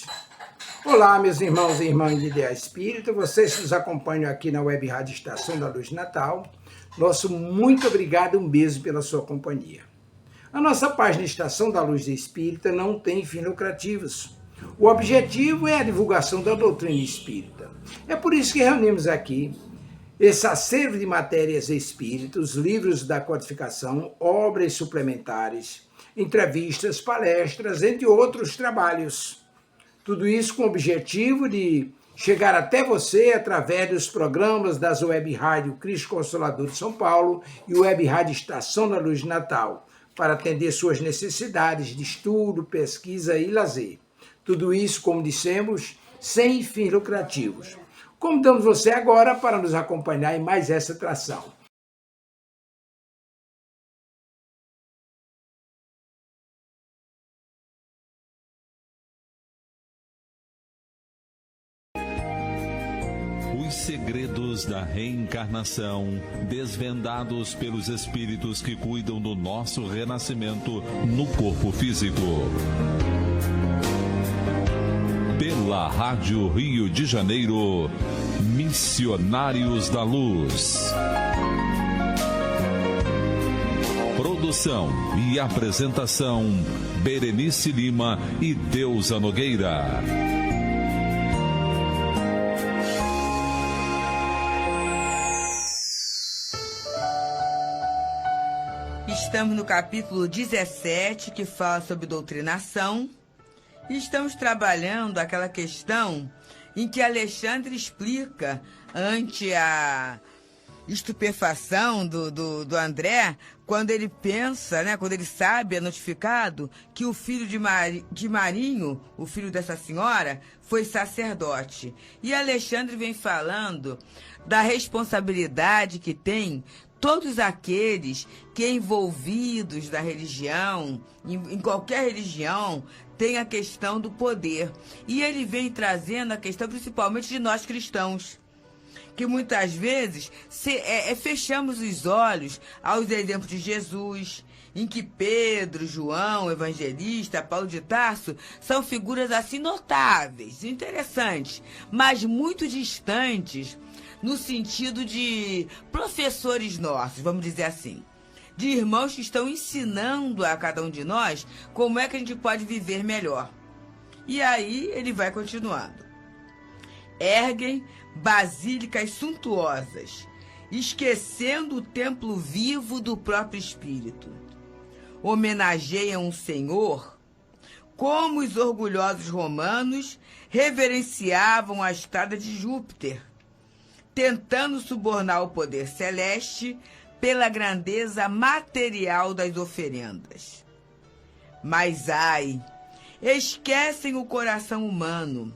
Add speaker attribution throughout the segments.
Speaker 1: paz. Olá, meus irmãos e irmãs de Ideal Espírita, vocês que nos acompanham aqui na Web Rádio Estação da Luz Natal, nosso muito obrigado e um beijo pela sua companhia. A nossa página Estação da Luz Espírita não tem fins lucrativos. O objetivo é a divulgação da doutrina espírita. É por isso que reunimos aqui esse acervo de matérias espíritas, livros da codificação, obras suplementares, entrevistas, palestras, entre outros trabalhos. Tudo isso com o objetivo de chegar até você através dos programas das Web Rádio Cristo Consolador de São Paulo e Web Rádio Estação da Luz Natal, para atender suas necessidades de estudo, pesquisa e lazer. Tudo isso, como dissemos, sem fins lucrativos. Convidamos você agora para nos acompanhar em mais essa atração.
Speaker 2: Os segredos da reencarnação, desvendados pelos espíritos que cuidam do nosso renascimento no corpo físico. Pela Rádio Rio de Janeiro, Missionários da Luz. Produção e apresentação, Berenice Lima e Deusa Nogueira.
Speaker 3: Estamos no capítulo 17, que fala sobre doutrinação. E estamos trabalhando aquela questão em que Alexandre explica, ante a estupefação do André, quando ele pensa, né, quando ele sabe, é notificado, que o filho de Marinho, o filho dessa senhora, foi sacerdote. E Alexandre vem falando da responsabilidade que tem todos aqueles que, envolvidos da religião, em qualquer religião, tem a questão do poder. E ele vem trazendo a questão principalmente de nós cristãos, que muitas vezes fechamos os olhos aos exemplos de Jesus, em que Pedro, João, Evangelista, Paulo de Tarso, são figuras assim notáveis, interessantes, mas muito distantes no sentido de professores nossos, vamos dizer assim, de irmãos que estão ensinando a cada um de nós como é que a gente pode viver melhor. E aí ele vai continuando. Erguem basílicas suntuosas, esquecendo o templo vivo do próprio Espírito. Homenageiam o Senhor como os orgulhosos romanos reverenciavam a estátua de Júpiter, tentando subornar o poder celeste pela grandeza material das oferendas. Mas, ai, esquecem o coração humano,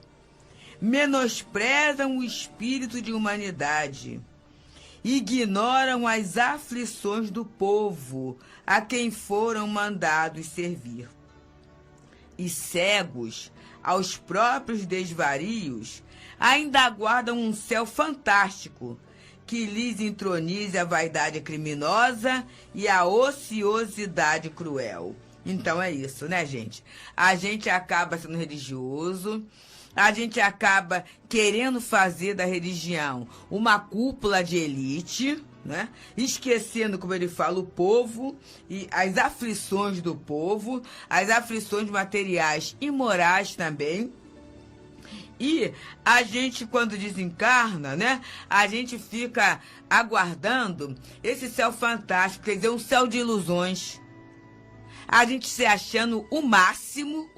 Speaker 3: menosprezam o espírito de humanidade, ignoram as aflições do povo a quem foram mandados servir. E cegos aos próprios desvarios, ainda aguardam um céu fantástico que lhes entronize a vaidade criminosa e a ociosidade cruel. Então é isso, né, gente? A gente acaba sendo religioso, a gente acaba querendo fazer da religião uma cúpula de elite, né? Esquecendo, como ele fala, o povo e as aflições do povo, as aflições materiais e morais também. E a gente, quando desencarna, né, a gente fica aguardando esse céu fantástico, quer dizer, um céu de ilusões. A gente se achando o máximo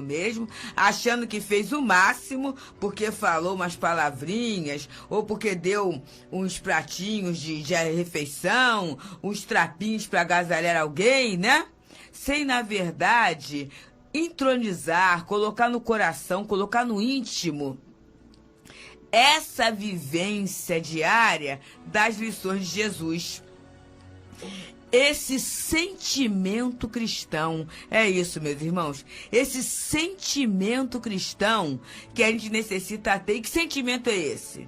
Speaker 3: mesmo, achando que fez o máximo porque falou umas palavrinhas, ou porque deu uns pratinhos de refeição, uns trapinhos para agasalhar alguém, né? Sem, na verdade, entronizar, colocar no coração, colocar no íntimo essa vivência diária das lições de Jesus. Esse sentimento cristão, é isso, meus irmãos, esse sentimento cristão que a gente necessita ter. E que sentimento é esse?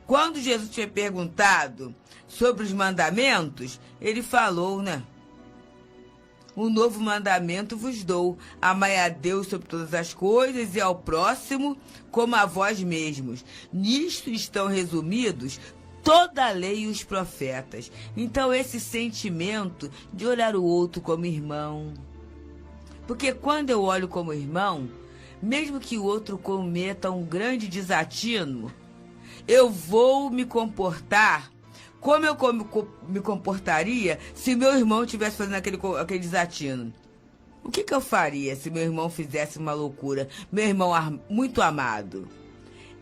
Speaker 3: Quando Jesus tinha perguntado sobre os mandamentos, ele falou, né? Um novo mandamento vos dou: amai a Deus sobre todas as coisas e ao próximo como a vós mesmos. Nisto estão resumidos toda a lei e os profetas. Então, esse sentimento de olhar o outro como irmão. Porque quando eu olho como irmão, mesmo que o outro cometa um grande desatino, eu vou me comportar como eu me comportaria se meu irmão estivesse fazendo aquele desatino. O que eu faria se meu irmão fizesse uma loucura? Meu irmão muito amado.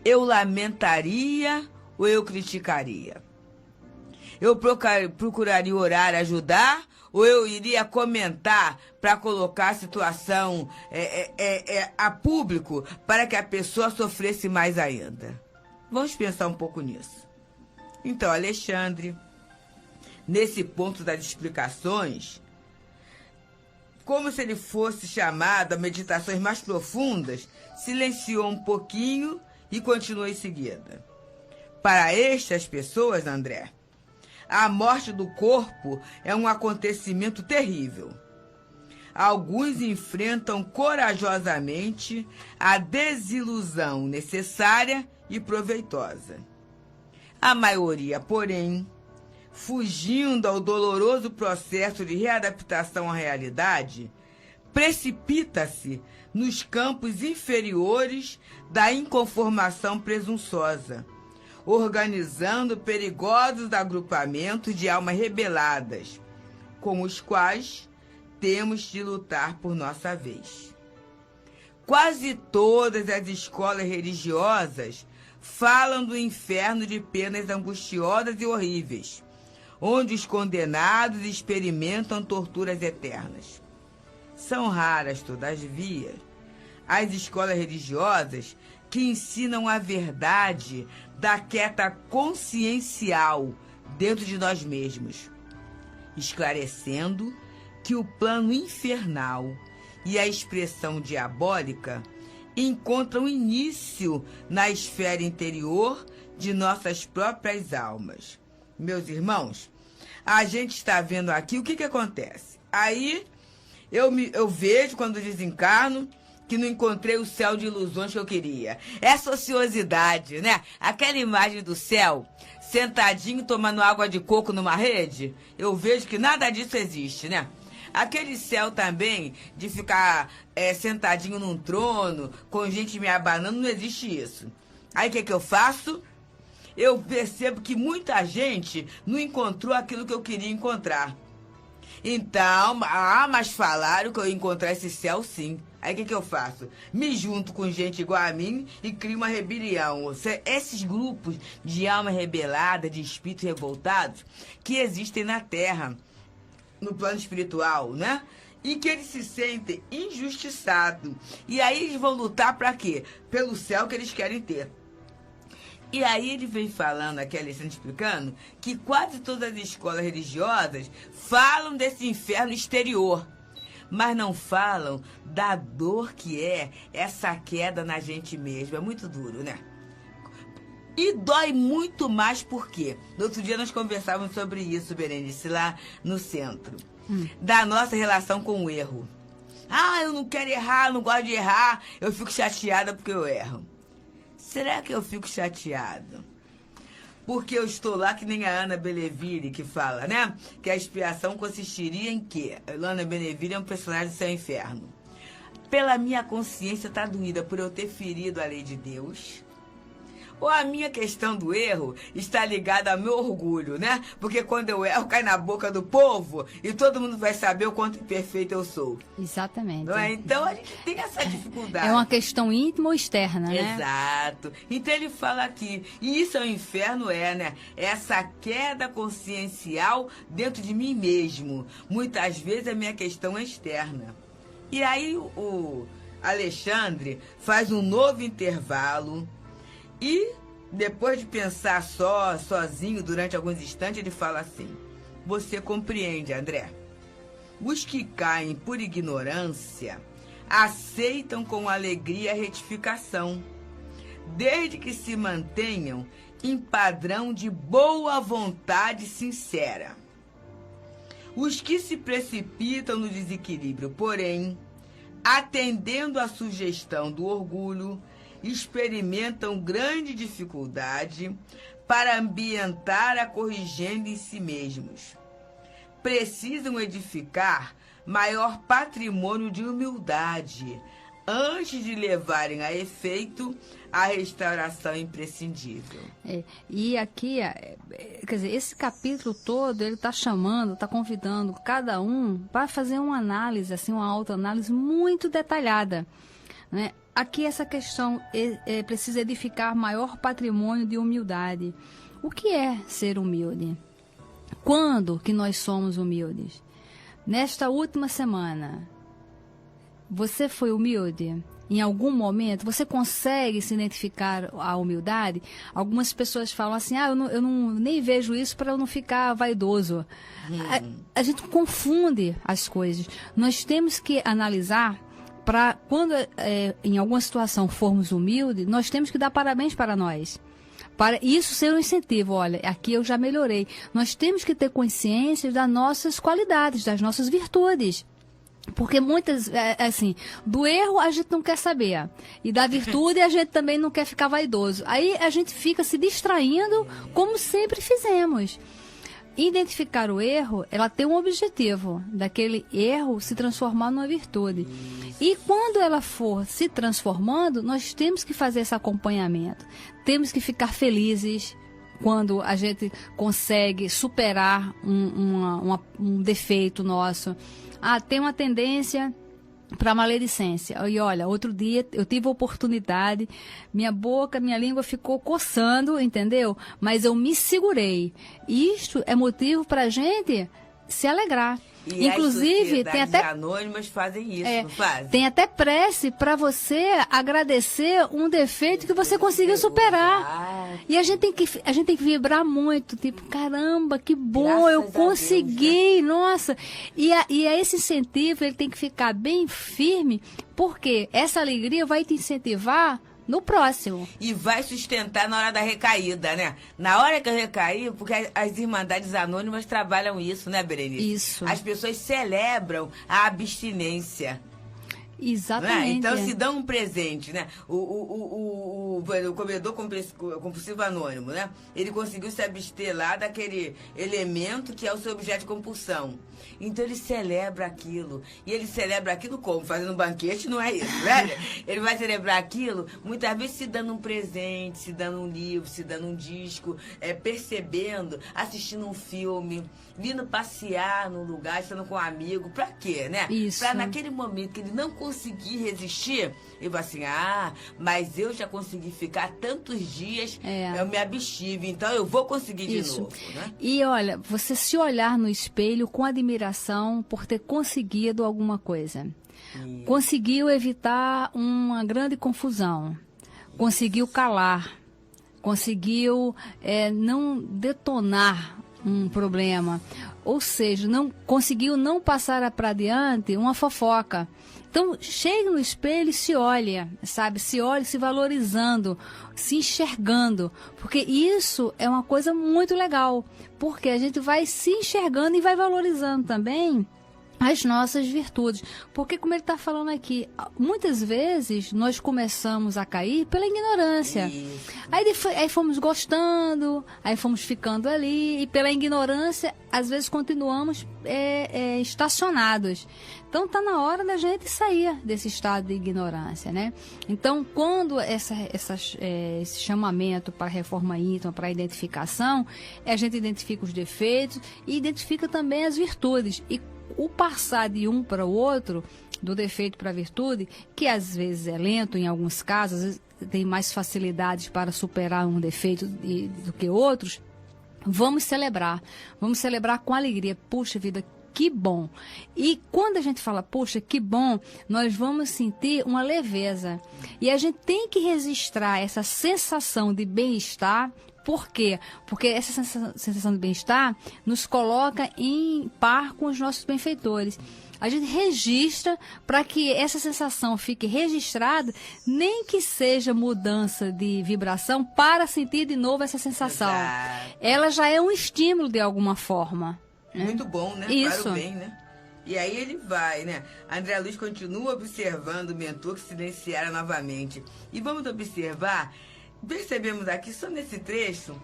Speaker 3: Eu lamentaria ou eu criticaria? Eu procuraria orar, ajudar, ou eu iria comentar para colocar a situação a público para que a pessoa sofresse mais ainda? Vamos pensar um pouco nisso. Então, Alexandre, nesse ponto das explicações, como se ele fosse chamado a meditações mais profundas, silenciou um pouquinho e continuou em seguida. Para estas pessoas, André, a morte do corpo é um acontecimento terrível. Alguns enfrentam corajosamente a desilusão necessária e proveitosa. A maioria, porém, fugindo ao doloroso processo de readaptação à realidade, precipita-se nos campos inferiores da inconformação presunçosa, organizando perigosos agrupamentos de almas rebeladas, com os quais temos de lutar por nossa vez. Quase todas as escolas religiosas falam do inferno de penas angustiosas e horríveis, onde os condenados experimentam torturas eternas. São raras, todavia, as escolas religiosas que ensinam a verdade da queda consciencial dentro de nós mesmos, esclarecendo que o plano infernal e a expressão diabólica encontram início na esfera interior de nossas próprias almas. Meus irmãos, a gente está vendo aqui o que acontece. Aí eu vejo, quando desencarno, que não encontrei o céu de ilusões que eu queria. Essa ociosidade, né? Aquela imagem do céu, sentadinho tomando água de coco numa rede, eu vejo que nada disso existe, né? Aquele céu também, de ficar sentadinho num trono, com gente me abanando, não existe isso. Aí o que eu faço? Eu percebo que muita gente não encontrou aquilo que eu queria encontrar. Então, mas falaram que eu ia encontrar esse céu sim. Aí o que eu faço? Me junto com gente igual a mim e crio uma rebelião. Esses grupos de alma rebelada, de espíritos revoltados, que existem na Terra, no plano espiritual, né? E que eles se sentem injustiçados. E aí eles vão lutar para quê? Pelo céu que eles querem ter. E aí ele vem falando aqui, Alexandre explicando, que quase todas as escolas religiosas falam desse inferno exterior, mas não falam da dor que é essa queda na gente mesmo. É muito duro, né? E dói muito mais por quê? No outro dia nós conversávamos sobre isso, Berenice, lá no centro. Da nossa relação com o erro. Ah, eu não quero errar, não gosto de errar, eu fico chateada porque eu erro. Será que eu fico chateado? Porque eu estou lá que nem a Ana Beneville que fala, né? Que a expiação consistiria em quê? A Ana Beneville é um personagem do Céu e Inferno. Pela minha consciência tá doída por eu ter ferido a lei de Deus. Ou a minha questão do erro está ligada ao meu orgulho, né? Porque quando eu erro, cai na boca do povo e todo mundo vai saber o quanto imperfeito eu sou.
Speaker 4: Exatamente.
Speaker 3: Não é? Então a gente tem essa dificuldade.
Speaker 4: É uma questão íntima ou externa, né?
Speaker 3: Exato. Então ele fala aqui, e isso é o inferno, né? Essa queda consciencial dentro de mim mesmo. Muitas vezes a minha questão é externa. E aí o Alexandre faz um novo intervalo. E, depois de pensar sozinho, durante alguns instantes, ele fala assim: você compreende, André? Os que caem por ignorância aceitam com alegria a retificação, desde que se mantenham em padrão de boa vontade sincera. Os que se precipitam no desequilíbrio, porém, atendendo à sugestão do orgulho, experimentam grande dificuldade para ambientar a corrigenda em si mesmos. Precisam edificar maior patrimônio de humildade antes de levarem a efeito a restauração imprescindível.
Speaker 4: E aqui, quer dizer, esse capítulo todo, ele está chamando, está convidando cada um para fazer uma análise, assim, uma autoanálise muito detalhada, né? Aqui essa questão precisa edificar maior patrimônio de humildade. O que é ser humilde? Quando que nós somos humildes? Nesta última semana, você foi humilde? Em algum momento, você consegue se identificar a humildade? Algumas pessoas falam assim, eu não nem vejo isso para eu não ficar vaidoso. A gente confunde as coisas. Nós temos que analisar para quando em alguma situação formos humildes, nós temos que dar parabéns para nós. Para isso ser um incentivo, olha, aqui eu já melhorei. Nós temos que ter consciência das nossas qualidades, das nossas virtudes. Porque muitas, assim, do erro a gente não quer saber. E da virtude a gente também não quer ficar vaidoso. Aí a gente fica se distraindo como sempre fizemos. Identificar o erro, ela tem um objetivo, daquele erro se transformar numa virtude. E quando ela for se transformando, nós temos que fazer esse acompanhamento. Temos que ficar felizes quando a gente consegue superar um defeito nosso. Tem uma tendência para maledicência. E olha, outro dia eu tive a oportunidade, minha língua ficou coçando, entendeu? Mas eu me segurei. Isto é motivo para a gente se alegrar.
Speaker 3: E
Speaker 4: inclusive,
Speaker 3: as
Speaker 4: tem até
Speaker 3: anônimas fazem isso, não fazem?
Speaker 4: Tem até prece para você agradecer um defeito que você conseguiu superar. E a gente tem que vibrar muito, tipo, caramba, que bom,
Speaker 3: Graças
Speaker 4: eu
Speaker 3: a
Speaker 4: consegui,
Speaker 3: Deus, né?
Speaker 4: nossa. E esse incentivo, ele tem que ficar bem firme, porque essa alegria vai te incentivar no próximo.
Speaker 3: E vai sustentar na hora da recaída, né? Na hora que eu recaí, porque as Irmandades Anônimas trabalham isso, né, Berenice?
Speaker 4: Isso.
Speaker 3: As pessoas celebram a abstinência.
Speaker 4: Exatamente.
Speaker 3: Então se dão um presente, né? O comedor compulsivo anônimo, né? Ele conseguiu se abster lá daquele elemento que é o seu objeto de compulsão. Então ele celebra aquilo. E ele celebra aquilo como? Fazendo um banquete, não é isso, né? Ele vai celebrar aquilo, muitas vezes se dando um presente, se dando um livro, se dando um disco, percebendo, assistindo um filme, vindo passear num lugar, estando com um amigo. Pra quê, né?
Speaker 4: Isso.
Speaker 3: Pra naquele momento que ele não conseguir resistir, ele vai assim, mas eu já consegui ficar tantos dias, eu me abstive, então eu vou conseguir de novo, né?
Speaker 4: E olha, você se olhar no espelho com admiração por ter conseguido alguma coisa. Conseguiu evitar uma grande confusão, conseguiu calar, conseguiu não detonar um problema, ou seja, conseguiu não passar para adiante uma fofoca. Então, chegue no espelho e se olha, sabe? Se olhe se valorizando, se enxergando, porque isso é uma coisa muito legal, porque a gente vai se enxergando e vai valorizando também as nossas virtudes. Porque, como ele está falando aqui, muitas vezes nós começamos a cair pela ignorância. Aí fomos gostando, aí fomos ficando ali, e pela ignorância, às vezes continuamos estacionados. Então, está na hora da gente sair desse estado de ignorância, né? Então, quando esse chamamento para a reforma íntima, para a identificação, a gente identifica os defeitos e identifica também as virtudes. E o passar de um para o outro, do defeito para a virtude, que às vezes é lento em alguns casos, às vezes tem mais facilidades para superar um defeito do que outros, vamos celebrar com alegria. Puxa vida, que bom! E quando a gente fala, poxa, que bom, nós vamos sentir uma leveza. E a gente tem que registrar essa sensação de bem-estar. Por quê? Porque essa sensação de bem-estar nos coloca em par com os nossos benfeitores. A gente registra para que essa sensação fique registrada, nem que seja mudança de vibração, para sentir de novo essa sensação. Exato. Ela já é um estímulo de alguma forma.
Speaker 3: muito bom, né?
Speaker 4: Isso.
Speaker 3: Para o bem, né? E aí ele vai, né? André Luiz continua observando o mentor que silenciara novamente. E vamos observar, percebemos aqui, só nesse trecho,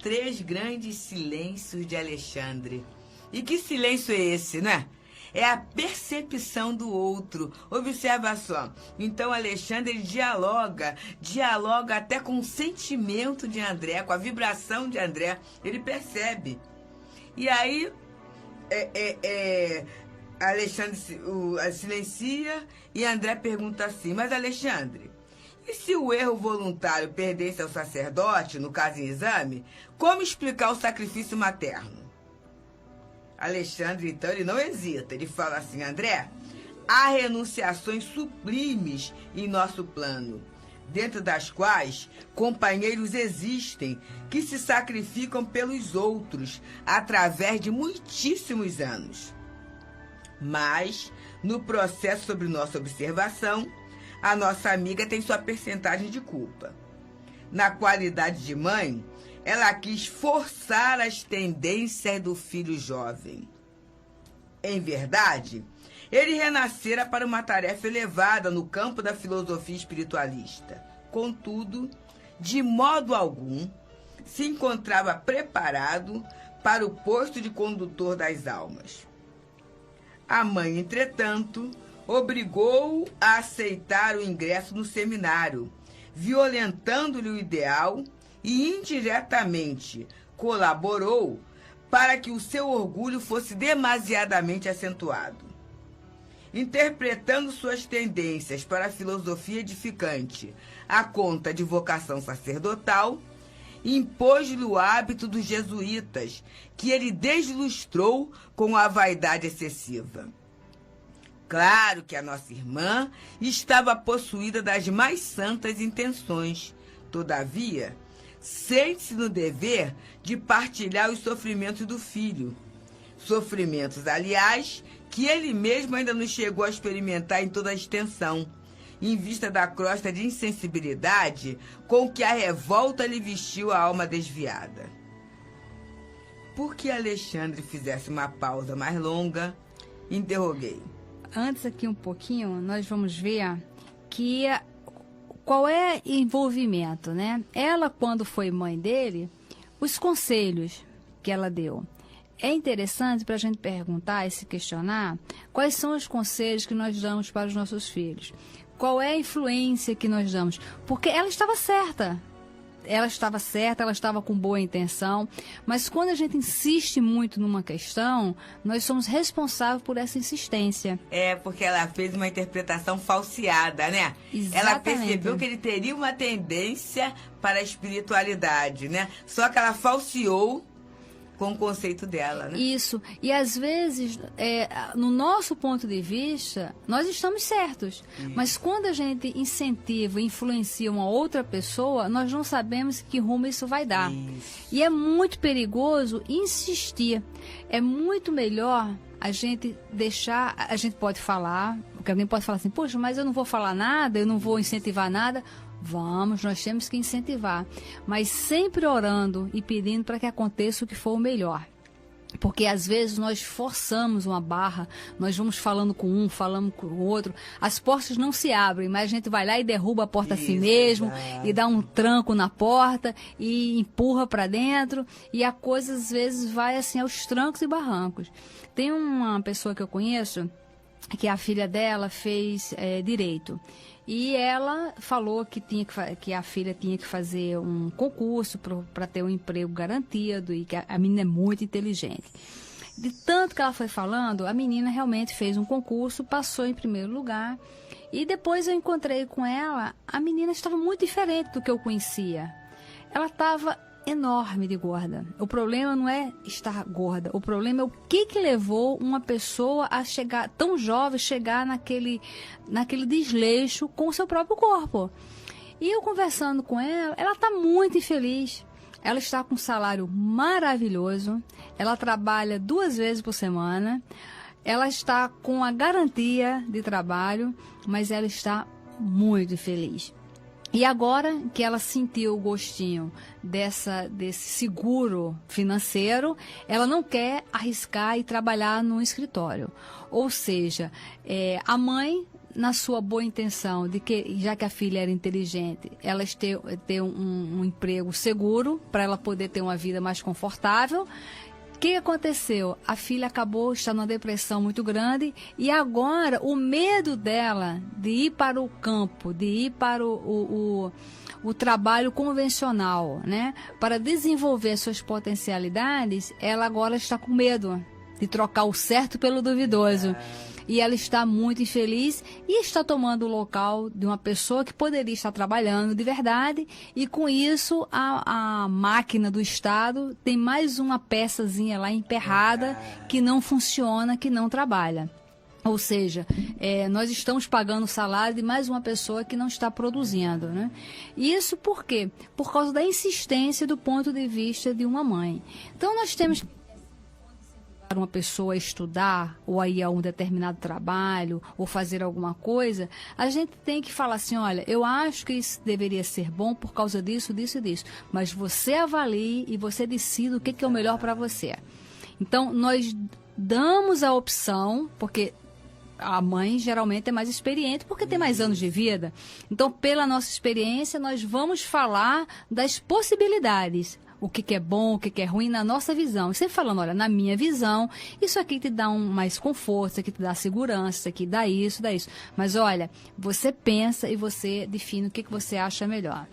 Speaker 3: 3 grandes silêncios de Alexandre. E que silêncio é esse, né? É a percepção do outro. Observa só. Então Alexandre ele dialoga até com o sentimento de André, com a vibração de André. Ele percebe. E aí Alexandre silencia e André pergunta assim: mas Alexandre, e se o erro voluntário pertence ao sacerdote, no caso em exame, como explicar o sacrifício materno? Alexandre, então, ele não hesita. Ele fala assim: André, há renunciações sublimes em nosso plano, dentro das quais companheiros existem que se sacrificam pelos outros através de muitíssimos anos. Mas, no processo sob nossa observação, a nossa amiga tem sua percentagem de culpa. Na qualidade de mãe, ela quis forçar as tendências do filho jovem. Em verdade, ele renascera para uma tarefa elevada no campo da filosofia espiritualista. Contudo, de modo algum, se encontrava preparado para o posto de condutor das almas. A mãe, entretanto, obrigou-o a aceitar o ingresso no seminário, violentando-lhe o ideal e indiretamente colaborou para que o seu orgulho fosse demasiadamente acentuado. Interpretando suas tendências para a filosofia edificante à conta de vocação sacerdotal, impôs-lhe o hábito dos jesuítas, que ele deslustrou com a vaidade excessiva. Claro que a nossa irmã estava possuída das mais santas intenções. Todavia, sente-se no dever de partilhar os sofrimentos do filho. Sofrimentos, aliás, que ele mesmo ainda não chegou a experimentar em toda a extensão, em vista da crosta de insensibilidade com que a revolta lhe vestiu a alma desviada. Por que Alexandre fizesse uma pausa mais longa, interroguei.
Speaker 4: Antes aqui um pouquinho, nós vamos ver que qual é o envolvimento, né? Ela, quando foi mãe dele, os conselhos que ela deu. É interessante para a gente perguntar e se questionar quais são os conselhos que nós damos para os nossos filhos. Qual é a influência que nós damos? Porque ela estava certa. Ela estava com boa intenção, mas quando a gente insiste muito numa questão, nós somos responsáveis por essa insistência.
Speaker 3: É, porque ela fez uma interpretação falseada, né?
Speaker 4: Exatamente.
Speaker 3: Ela percebeu que ele teria uma tendência para a espiritualidade, né? Só que ela falseou com o conceito dela, né?
Speaker 4: Isso. E às vezes, no nosso ponto de vista, nós estamos certos. Mas quando a gente incentiva e influencia uma outra pessoa, nós não sabemos que rumo isso vai dar.
Speaker 3: Isso.
Speaker 4: E é muito perigoso insistir. É muito melhor a gente deixar... A gente pode falar, porque alguém pode falar assim, poxa, mas eu não vou falar nada, eu não vou incentivar nada. Vamos, nós temos que incentivar, mas sempre orando e pedindo para que aconteça o que for o melhor. Porque às vezes nós forçamos uma barra, nós vamos falando com um, falando com o outro, as portas não se abrem, mas a gente vai lá e derruba a porta a si mesmo, e dá um tranco na porta e empurra para dentro, e a coisa às vezes vai assim aos trancos e barrancos. Tem uma pessoa que eu conheço, que a filha dela fez direito. E ela falou que a filha tinha que fazer um concurso para ter um emprego garantido e que a menina é muito inteligente. De tanto que ela foi falando, a menina realmente fez um concurso, passou em primeiro lugar. E depois eu encontrei com ela, a menina estava muito diferente do que eu conhecia. Ela estava enorme de gorda. O problema não é estar gorda, o problema é o que levou uma pessoa a chegar, tão jovem, chegar naquele desleixo com o seu próprio corpo. E eu conversando com ela, ela está muito infeliz. Ela está com um salário maravilhoso, ela trabalha 2 vezes por semana, ela está com a garantia de trabalho, mas ela está muito infeliz. E agora que ela sentiu o gostinho desse seguro financeiro, ela não quer arriscar e trabalhar no escritório. Ou seja, a mãe, na sua boa intenção, de que, já que a filha era inteligente, ela ter um emprego seguro para ela poder ter uma vida mais confortável. O que aconteceu? A filha acabou estando numa depressão muito grande e agora o medo dela de ir para o campo, de ir para o trabalho convencional, né? Para desenvolver suas potencialidades, ela agora está com medo de trocar o certo pelo duvidoso. E ela está muito infeliz e está tomando o local de uma pessoa que poderia estar trabalhando de verdade. E com isso, a máquina do Estado tem mais uma peçazinha lá emperrada que não funciona, que não trabalha. Ou seja, nós estamos pagando o salário de mais uma pessoa que não está produzindo, né? Isso por quê? Por causa da insistência do ponto de vista de uma mãe. Então, nós temos que uma pessoa estudar ou a ir a um determinado trabalho ou fazer alguma coisa, a gente tem que falar assim, olha, eu acho que isso deveria ser bom por causa disso, disso e disso, mas você avalie e você decida o que é o melhor para você. Então, nós damos a opção, porque a mãe geralmente é mais experiente porque tem mais anos de vida. Então, pela nossa experiência, nós vamos falar das possibilidades. O que é bom, o que é ruim na nossa visão. E sempre falando, olha, na minha visão, isso aqui te dá mais conforto, isso aqui te dá segurança, isso aqui dá isso, dá isso. Mas olha, você pensa e você define o que você acha melhor.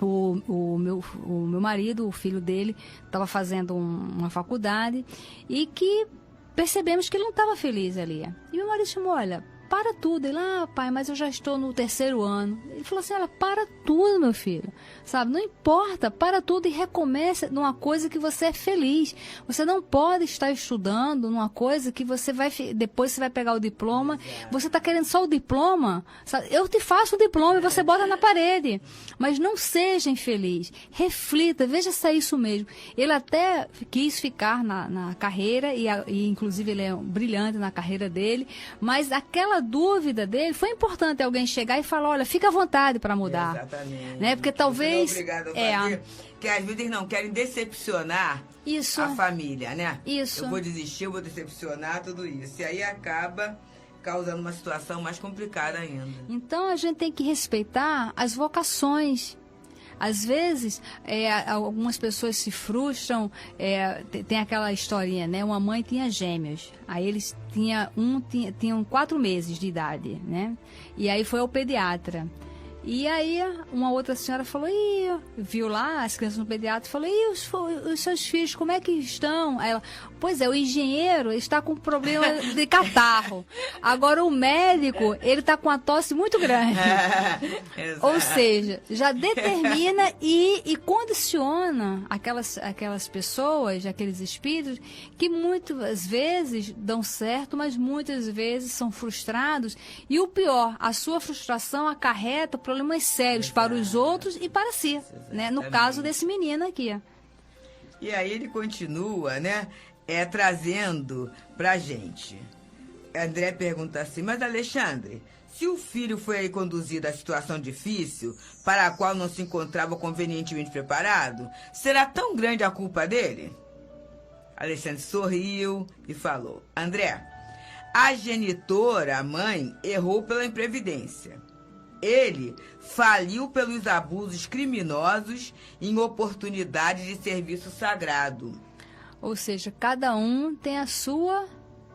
Speaker 4: O meu marido, o filho dele, estava fazendo uma faculdade e que percebemos que ele não estava feliz ali. E meu marido chamou, olha, para tudo. Ele, pai, mas eu já estou no 3º ano. Ele falou assim, olha, para tudo, meu filho. Sabe, não importa, para tudo e recomece numa coisa que você é feliz. Você não pode estar estudando numa coisa que você depois você vai pegar o diploma. Você está querendo só o diploma? Sabe? Eu te faço o diploma e você bota na parede. Mas não seja infeliz. Reflita, veja se é isso mesmo. Ele até quis ficar na carreira e inclusive ele é brilhante na carreira dele, mas aquela dúvida dele, foi importante alguém chegar e falar, olha, fica à vontade para mudar.
Speaker 3: Exatamente.
Speaker 4: Né? Porque talvez...
Speaker 3: Você não é obrigado a fazer, que às vezes eles não querem decepcionar a família, né?
Speaker 4: Isso.
Speaker 3: Eu vou desistir, eu vou decepcionar, tudo isso. E aí acaba causando uma situação mais complicada ainda.
Speaker 4: Então, a gente tem que respeitar as vocações. Às vezes, algumas pessoas se frustram, tem aquela historinha, né? Uma mãe tinha gêmeos, aí eles tinham 4 meses de idade, né? E aí foi ao pediatra. E aí uma outra senhora falou, viu lá as crianças no pediatra e falou, os seus filhos, como é que estão? Aí ela, pois é, o engenheiro está com problema de catarro. Agora o médico, ele está com uma tosse muito grande. Ou seja, já determina e condiciona aquelas pessoas, aqueles espíritos, que muitas vezes dão certo, mas muitas vezes são frustrados. E o pior, a sua frustração acarreta problemas sérios para os outros e para si, né? No caso desse menino aqui.
Speaker 3: E aí ele continua, né? Trazendo pra gente. André pergunta assim, mas Alexandre, se o filho foi aí conduzido à situação difícil, para a qual não se encontrava convenientemente preparado, será tão grande a culpa dele? Alexandre sorriu e falou, André, a genitora, a mãe, errou pela imprevidência. Ele faliu pelos abusos criminosos em oportunidades de serviço sagrado.
Speaker 4: Ou seja, cada um tem a sua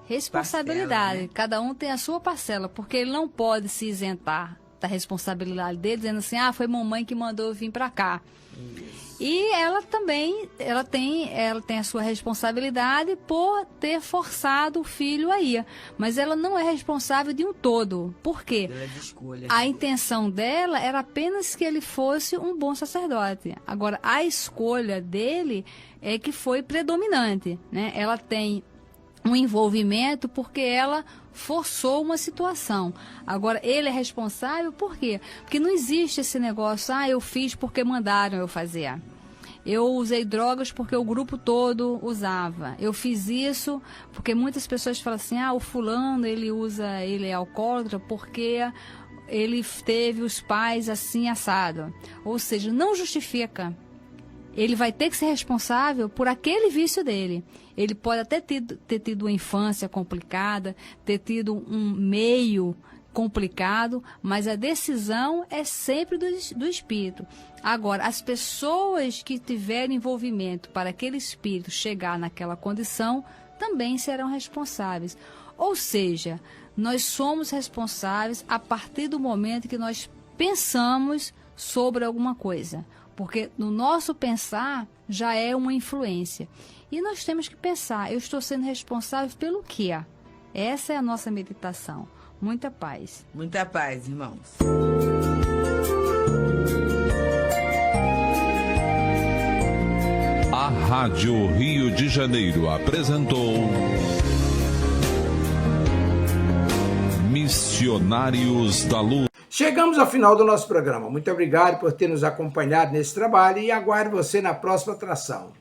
Speaker 4: responsabilidade,
Speaker 3: parcela, né?
Speaker 4: Cada um tem a sua parcela, porque ele não pode se isentar da responsabilidade dele, dizendo assim, foi mamãe que mandou eu vir para cá. Isso. E ela também, ela tem a sua responsabilidade por ter forçado o filho a ir. Mas ela não é responsável de um todo. Por quê? A intenção dela era apenas que ele fosse um bom sacerdote. Agora, a escolha dele é que foi predominante, né? Ela tem um envolvimento porque ela forçou uma situação. Agora, ele é responsável por quê? Porque não existe esse negócio, eu fiz porque mandaram eu fazer. Eu usei drogas porque o grupo todo usava. Eu fiz isso porque muitas pessoas falam assim, o fulano, ele é alcoólatra porque ele teve os pais assim assado. Ou seja, não justifica. Ele vai ter que ser responsável por aquele vício dele. Ele pode até ter tido uma infância complicada, ter tido um meio complicado, mas a decisão é sempre do espírito. Agora, as pessoas que tiverem envolvimento para aquele espírito chegar naquela condição também serão responsáveis. Ou seja, nós somos responsáveis a partir do momento que nós pensamos sobre alguma coisa. Porque no nosso pensar já é uma influência. E nós temos que pensar, eu estou sendo responsável pelo quê? Essa é a nossa meditação. Muita paz.
Speaker 3: Muita paz, irmãos.
Speaker 2: A Rádio Rio de Janeiro apresentou Missionários da Luz.
Speaker 1: Chegamos ao final do nosso programa. Muito obrigado por ter nos acompanhado nesse trabalho e aguardo você na próxima atração.